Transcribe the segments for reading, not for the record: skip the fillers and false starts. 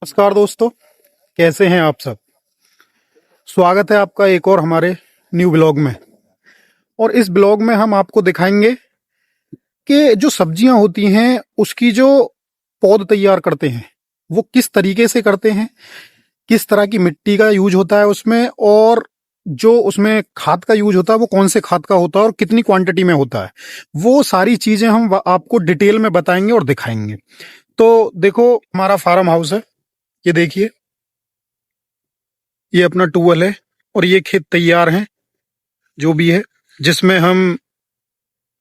नमस्कार दोस्तों, कैसे हैं आप सब। स्वागत है आपका एक और हमारे न्यू ब्लॉग में। और इस ब्लॉग में हम आपको दिखाएंगे कि जो सब्जियां होती हैं उसकी जो पौध तैयार करते हैं वो किस तरीके से करते हैं, किस तरह की मिट्टी का यूज होता है उसमें, और जो उसमें खाद का यूज होता है वो कौन से खाद का होता है और कितनी क्वांटिटी में होता है, वो सारी चीजें हम आपको डिटेल में बताएंगे और दिखाएंगे। तो देखो, हमारा फार्म हाउस है, ये देखिए, ये अपना टूवेल है और ये खेत तैयार है जो भी है, जिसमें हम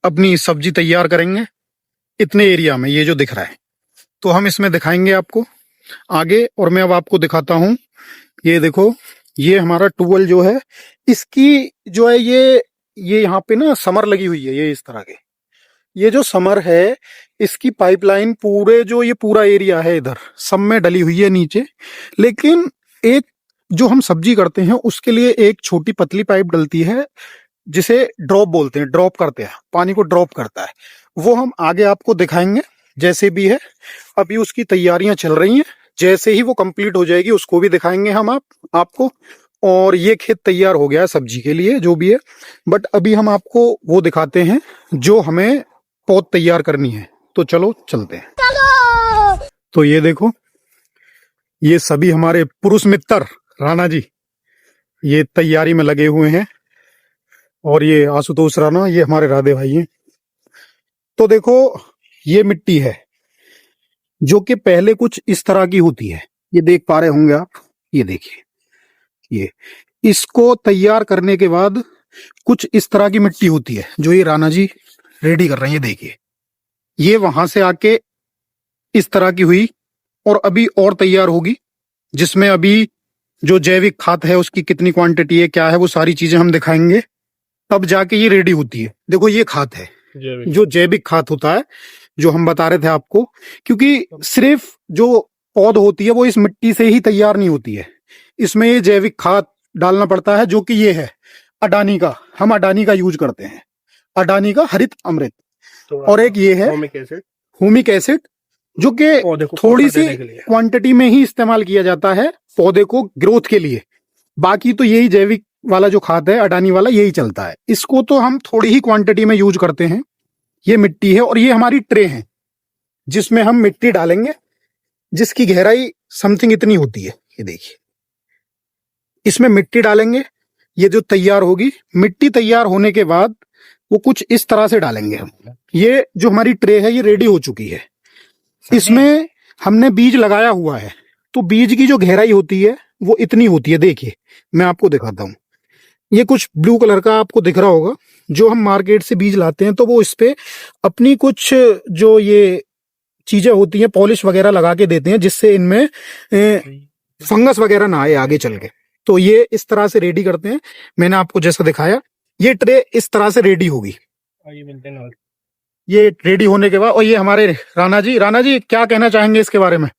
अपनी सब्जी तैयार करेंगे इतने एरिया में, ये जो दिख रहा है। तो हम इसमें दिखाएंगे आपको आगे, और मैं अब आपको दिखाता हूँ। ये देखो, ये हमारा टूवेल जो है, इसकी जो है ये यहाँ पे ना समर लगी हुई है, ये इस तरह के, ये जो समर है इसकी पाइपलाइन पूरे जो ये पूरा एरिया है इधर सब में डली हुई है नीचे। लेकिन एक जो हम सब्जी करते हैं उसके लिए एक छोटी पतली पाइप डलती है जिसे ड्रॉप बोलते हैं, ड्रॉप करते हैं, पानी को ड्रॉप करता है। वो हम आगे आपको दिखाएंगे जैसे भी है। अभी उसकी तैयारियां चल रही हैं, जैसे ही वो कंप्लीट हो जाएगी उसको भी दिखाएंगे हम आपको। और ये खेत तैयार हो गया है सब्जी के लिए जो भी है, बट अभी हम आपको वो दिखाते हैं जो हमें पौध तैयार करनी है। तो चलो चलते हैं। तो ये देखो, ये सभी हमारे पुरुष मित्र राणा जी ये तैयारी में लगे हुए हैं, और ये आशुतोष राणा, ये हमारे राधे भाई हैं। तो देखो, ये मिट्टी है जो कि पहले कुछ इस तरह की होती है, ये देख पा रहे होंगे आप, ये देखिए, ये इसको तैयार करने के बाद कुछ इस तरह की मिट्टी होती है जो ये राणा जी रेडी कर रहे हैं। ये देखिए, ये वहां से आके इस तरह की हुई और अभी और तैयार होगी, जिसमें अभी जो जैविक खाद है उसकी कितनी क्वांटिटी है, क्या है, वो सारी चीजें हम दिखाएंगे, तब जाके ये रेडी होती है। देखो, ये खाद है जो जैविक खाद होता है, जो हम बता रहे थे आपको। क्योंकि सिर्फ जो पौध होती है वो इस मिट्टी से ही तैयार नहीं होती है, इसमें ये जैविक खाद डालना पड़ता है, जो कि ये है अडानी का, हम अडानी का यूज करते हैं, अडानी का हरित अमृत। और एक ये है ह्यूमिक एसिड, जो कि थोड़ी सी क्वांटिटी में ही इस्तेमाल किया जाता है पौधे को ग्रोथ के लिए। बाकी तो यही जैविक वाला जो खाद है अडानी वाला, यही चलता है। इसको तो हम थोड़ी ही क्वांटिटी में यूज करते हैं। ये मिट्टी है और ये हमारी ट्रे है जिसमें हम मिट्टी डालेंगे, जिसकी गहराई समथिंग इतनी होती है। ये देखिए, इसमें मिट्टी डालेंगे, ये जो तैयार होगी, मिट्टी तैयार होने के बाद वो कुछ इस तरह से डालेंगे हम। ये जो हमारी ट्रे है ये रेडी हो चुकी है, इसमें हमने बीज लगाया हुआ है। तो बीज की जो गहराई होती है वो इतनी होती है। देखिए, मैं आपको दिखाता हूँ, ये कुछ ब्लू कलर का आपको दिख रहा होगा, जो हम मार्केट से बीज लाते हैं तो वो इस पे अपनी कुछ जो ये चीजें होती हैं पॉलिश वगैरह लगा के देते हैं, जिससे इनमें फंगस वगैरह ना आए आगे चल के। तो ये इस तरह से रेडी करते हैं। मैंने आपको जैसा दिखाया, ये ट्रे इस तरह से रेडी होगी। ये रेडी होने के बाद, और ये हमारे राणा जी क्या कहना चाहेंगे इसके बारे में।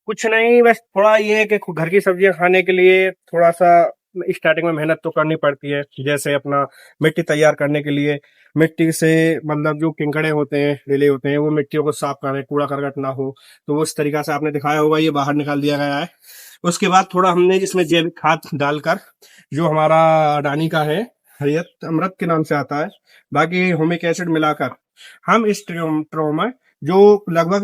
कुछ नहीं, बस थोड़ा ये है कि घर की सब्जियां खाने के लिए थोड़ा सा स्टार्टिंग में मेहनत तो करनी पड़ती है। जैसे अपना मिट्टी तैयार करने के लिए मिट्टी से मतलब जो किंकड़े होते हैं, ढीले होते हैं, वो मिट्टियों को साफ करें, कूड़ा करकट ना हो, तो वो इस तरीका से आपने दिखाया होगा, ये बाहर निकाल दिया गया है। उसके बाद थोड़ा हमने इसमें जैविक खाद डालकर, जो हमारा अडानी का है, हरित अमृत के नाम से आता है, बाकी ह्यूमिक एसिड मिलाकर हम इस ट्रो में, जो लगभग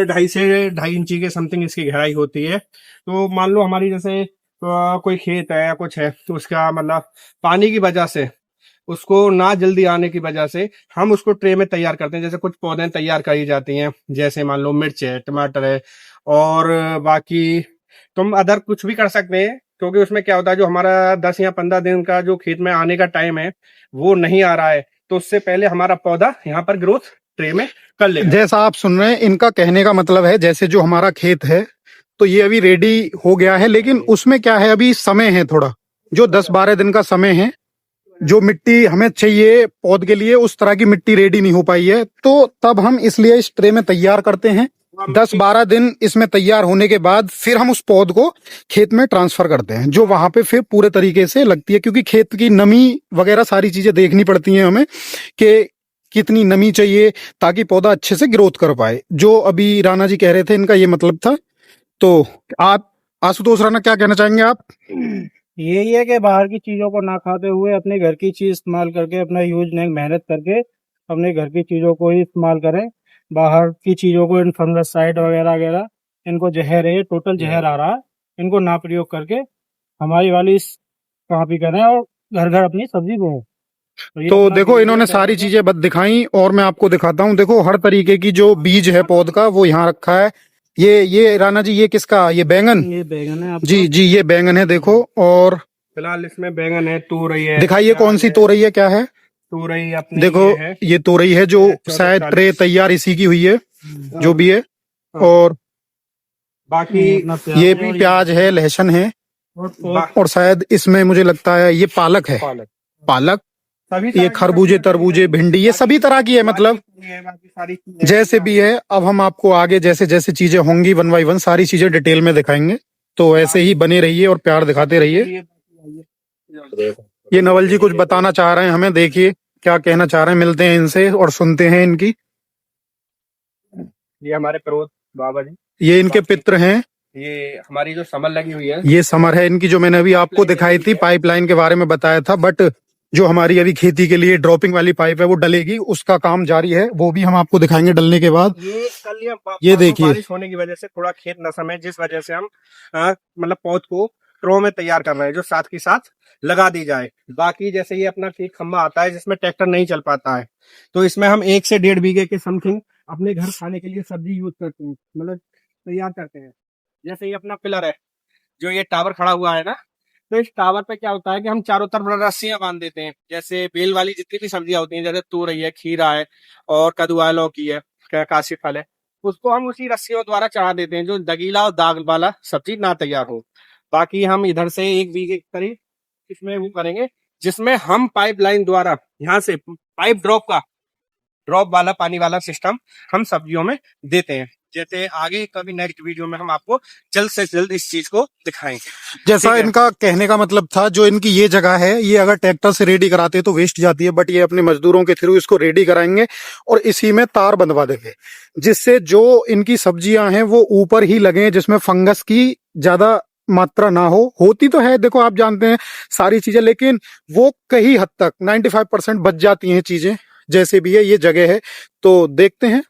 2.5 से 2.5 इंची के समथिंग इसकी गहराई होती है। तो मान लो हमारी जैसे कोई खेत है या कुछ है, तो उसका मतलब पानी की वजह से, उसको ना जल्दी आने की वजह से हम उसको ट्रे में तैयार करते हैं। जैसे कुछ पौधे तैयार करी जाती हैं, जैसे मान लो मिर्च है, टमाटर है, और बाकी तुम अदर कुछ भी कर सकते हैं। क्योंकि उसमें क्या होता है, जो हमारा 10 या 15 दिन का जो खेत में आने का टाइम है वो नहीं आ रहा है, तो उससे पहले हमारा पौधा यहाँ पर ग्रोथ ट्रे में कर लेगा। जैसा आप सुन रहे हैं, इनका कहने का मतलब है जैसे जो हमारा खेत है तो ये अभी रेडी हो गया है, लेकिन उसमें क्या है, अभी समय है थोड़ा, जो 10-12 दिन का समय है। जो मिट्टी हमें चाहिए पौध के लिए उस तरह की मिट्टी रेडी नहीं हो पाई है, तो तब हम इसलिए इस ट्रे में तैयार करते हैं। 10-12 दिन इसमें तैयार होने के बाद फिर हम उस पौध को खेत में ट्रांसफर करते हैं, जो वहां पे फिर पूरे तरीके से लगती है। क्योंकि खेत की नमी वगैरह सारी चीजें देखनी पड़ती हैं हमें, कि कितनी नमी चाहिए ताकि पौधा अच्छे से ग्रोथ कर पाए। जो अभी राणा जी कह रहे थे, इनका ये मतलब था तो आप आशुतोष राणा क्या कहना चाहेंगे आप? यही है कि बाहर की चीजों को ना खाते हुए अपने घर की चीज इस्तेमाल करके अपना यूज नहीं मेहनत करके अपने घर की चीजों को ही इस्तेमाल करें। बाहर की चीजों को इन फंगसाइड वगैरह वगैरह इनको जहर है, टोटल जहर आ रहा है, इनको ना प्रयोग करके हमारी वाली कापी करें और घर घर अपनी सब्जी बोएं। ये तो अपना देखो बीज इन्होंने है, सारी चीजें बद दिखाई और मैं आपको दिखाता हूँ। देखो हर तरीके की जो बीज है पौध का वो यहाँ रखा है। ये राणा जी ये किसका? ये बैंगन? ये बैगन है आपका। जी जी ये बैंगन है देखो। और फिलहाल इसमें बैंगन है, तोरई है, दिखाइए कौन सी तोरई है, क्या है? तोरई अपनी देखो ये है ये तोरई है जो 1440। शायद ट्रे तैयार इसी की हुई है जो भी है। हाँ। और बाकी अपना प्याज ये है भी और प्याज है, लहसुन है बा- और शायद इसमें मुझे लगता है ये पालक है। पालक, पालक, सभी ये तरह की खरबूजे सब्जियां तरबूजे भिंडी ये सभी तरह की है। मतलब बाकी सारी चीजें जैसे भी है। अब हम आपको आगे जैसे जैसे चीजें होंगी 1 बाय 1 सारी चीजें डिटेल में दिखाएंगे। तो ऐसे ही बने रहिए और प्यार दिखाते रहिए। ये नवल जी कुछ बताना चाह रहे हैं हमें, देखिए क्या कहना चाह रहे हैं। मिलते हैं इनसे और सुनते हैं इनकी। ये हमारे प्रबोध बाबा जी, ये इनके पित्र हैं। ये हमारी जो समर लगी हुई है, ये समर है इनकी, जो मैंने अभी आपको दिखाई थी, पाइपलाइन के बारे में बताया था। बट जो हमारी अभी खेती के लिए ड्रॉपिंग वाली पाइप है वो डलेगी, उसका काम जारी है, वो भी हम आपको दिखाएंगे डलने के बाद। ये कल ये देखिए। बारिश होने की वजह से थोड़ा खेत नसम है, जिस वजह से हम मतलब पौध को ट्रो में तैयार कर रहे हैं जो साथ के साथ लगा दी जाए। बाकी जैसे ये अपना एक खंबा आता है जिसमें ट्रैक्टर नहीं चल पाता है, तो इसमें हम 1 से 1.5 बीघे के समथिंग अपने घर खाने के लिए सब्जी यूज करते हैं, मतलब तैयार करते हैं। जैसे ये अपना पिलर है, जो ये टावर खड़ा हुआ है ना, तो इस टावर पे क्या होता है कि हम चारों तरफ रस्सियां बांध देते हैं। जैसे बेल वाली जितनी भी सब्जियां होती हैं, जैसे तोरई है, खीरा है और कदुआ, लौकी है, काशी फल है, उसको हम उसी रस्सियों द्वारा चढ़ा देते हैं जो दगीला और दाग वाला सब्जी ना तैयार हो। बाकी हम इधर से 1 बीघे के करीब इसमें वो करेंगे, जिसमें हम पाइपलाइन द्वारा यहाँ से पाइप ड्रॉप वाला पानी वाला सिस्टम हम सब्जियों में देते हैं। जैसे आगे कभी नेक्स्ट वीडियो में हम आपको जल्द से जल्द इस चीज को दिखाएंगे। जैसा ठीक है। इनका कहने का मतलब था, जो इनकी ये जगह है ये अगर ट्रैक्टर से रेडी कराते तो वेस्ट जाती है, बट ये अपने मजदूरों के थ्रू इसको रेडी कराएंगे और इसी में तार बंधवा देंगे, जिससे जो इनकी सब्जियां हैं वो ऊपर ही लगे, जिसमें फंगस की ज्यादा मात्रा ना हो। होती तो है, देखो आप जानते हैं सारी चीजें, लेकिन वो कहीं हद तक 95% बच जाती हैं चीजें। जैसे भी है ये जगह है, तो देखते हैं।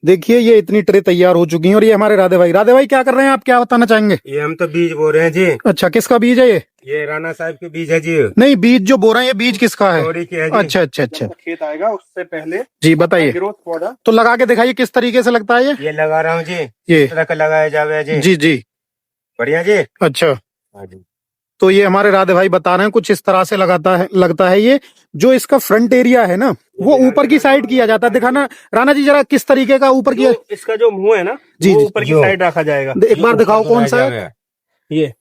देखिए ये इतनी ट्रे तैयार हो चुकी हैं और ये हमारे राधे भाई क्या कर रहे हैं, आप क्या बताना चाहेंगे? ये हम तो बीज बो रहे हैं जी। अच्छा, किसका बीज है ये? ये राणा साहब के बीज है जी। नहीं, बीज जो बो रहे हैं ये बीज किसका है? तोरी के है जी। अच्छा अच्छा अच्छा जब खेत आएगा उससे पहले जी बताइए। ग्रोथ पौधा तो लगा के दिखाइए किस तरीके से लगता है ये। ये लगा रहा हूँ जी, ये इस तरह का लगाया जावे जी। जी जी बढ़िया जी। अच्छा। हाँ जी। तो ये हमारे राधे भाई बता रहे हैं कुछ इस तरह से लगता है ये। जो इसका फ्रंट एरिया है ना वो ऊपर की साइड किया जाता है। दिखाना राणा जी जरा किस तरीके का ऊपर किया। इसका जो मुंह है ना, जी, वो जी, ऊपर की जो। साइड रखा जाएगा। एक बार दिखाओ कौन सा है। ये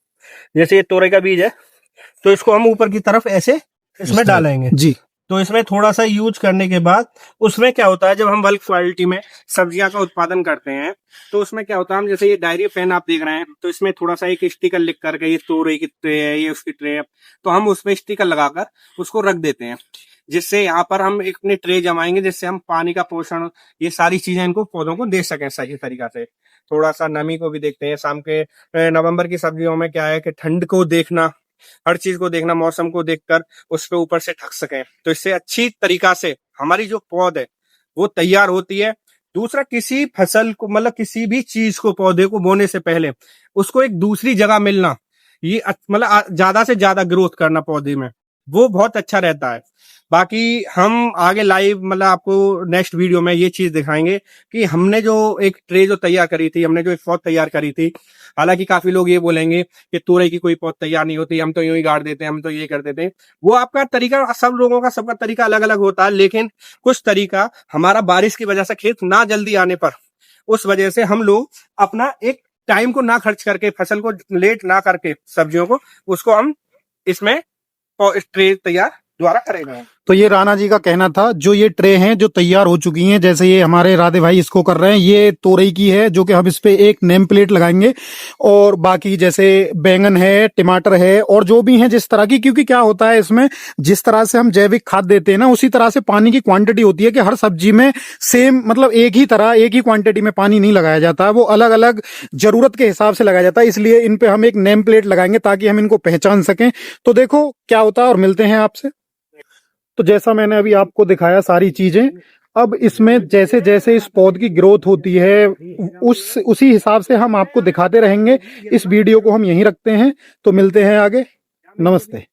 जैसे ये तोरई का बीज है, तो इसको हम ऊपर की तरफ ऐसे इसमें डालेंगे। जी तो इसमें थोड़ा सा यूज करने के बाद उसमें क्या होता है, जब हम बल्क क्वालिटी में सब्जियां का उत्पादन करते हैं तो उसमें क्या होता है, हम जैसे ये डायरी पेन आप देख रहे हैं, तो इसमें थोड़ा सा एक स्टिकर लिख करके ये तोरई की ट्रे है, ये उसकी ट्रे है, तो हम उसमें स्टिकर लगाकर उसको रख देते हैं, जिससे यहाँ पर हम एक अपने ट्रे जमाएंगे, जिससे हम पानी का पोषण ये सारी चीजें इनको पौधों को दे सकें सही तरीका से। थोड़ा सा नमी को भी देखते हैं। शाम के नवंबर की सब्जियों में क्या है कि ठंड को देखना, हर चीज को देखना, मौसम को देखकर उस पे ऊपर से ढक सकें, तो इससे अच्छी तरीका से हमारी जो पौध है वो तैयार होती है। दूसरा, किसी फसल को मतलब किसी भी चीज को पौधे को बोने से पहले उसको एक दूसरी जगह मिलना, ये मतलब ज्यादा से ज्यादा ग्रोथ करना पौधे में, वो बहुत अच्छा रहता है। बाकी हम आगे लाइव मतलब आपको नेक्स्ट वीडियो में ये चीज दिखाएंगे कि हमने जो एक ट्रे जो तैयार करी थी, हमने जो एक पौध तैयार करी थी। हालांकि काफी लोग ये बोलेंगे कि तोरई की कोई पौध तैयार नहीं होती, हम तो यूं ही गाड़ देते हैं, हम तो ये कर देते हैं। वो आपका तरीका, सब लोगों का सबका तरीका अलग अलग होता है, लेकिन कुछ तरीका हमारा बारिश की वजह से खेत ना जल्दी आने पर, उस वजह से हम लोग अपना एक टाइम को ना खर्च करके, फसल को लेट ना करके, सब्जियों को, उसको हम इसमें ट्रे तैयार द्वारा करेंगे। तो ये राणा जी का कहना था, जो ये ट्रे हैं जो तैयार हो चुकी हैं, जैसे ये हमारे राधे भाई इसको कर रहे हैं, ये तोरई की है जो कि हम इस पे एक नेम प्लेट लगाएंगे, और बाकी जैसे बैंगन है, टमाटर है, और जो भी है जिस तरह की, क्योंकि क्या होता है इसमें जिस तरह से हम जैविक खाद देते हैं ना, उसी तरह से पानी की क्वांटिटी होती है कि हर सब्जी में सेम मतलब एक ही तरह एक ही क्वांटिटी में पानी नहीं लगाया जाता है, वो अलग अलग जरूरत के हिसाब से लगाया जाता है। इसलिए इन पे हम एक नेम प्लेट लगाएंगे ताकि हम इनको पहचान सकें। तो देखो क्या होता है और मिलते हैं आपसे। तो जैसा मैंने अभी आपको दिखाया सारी चीजें, अब इसमें जैसे जैसे इस पौध की ग्रोथ होती है उसी हिसाब से हम आपको दिखाते रहेंगे। इस वीडियो को हम यहीं रखते हैं, तो मिलते हैं आगे। नमस्ते।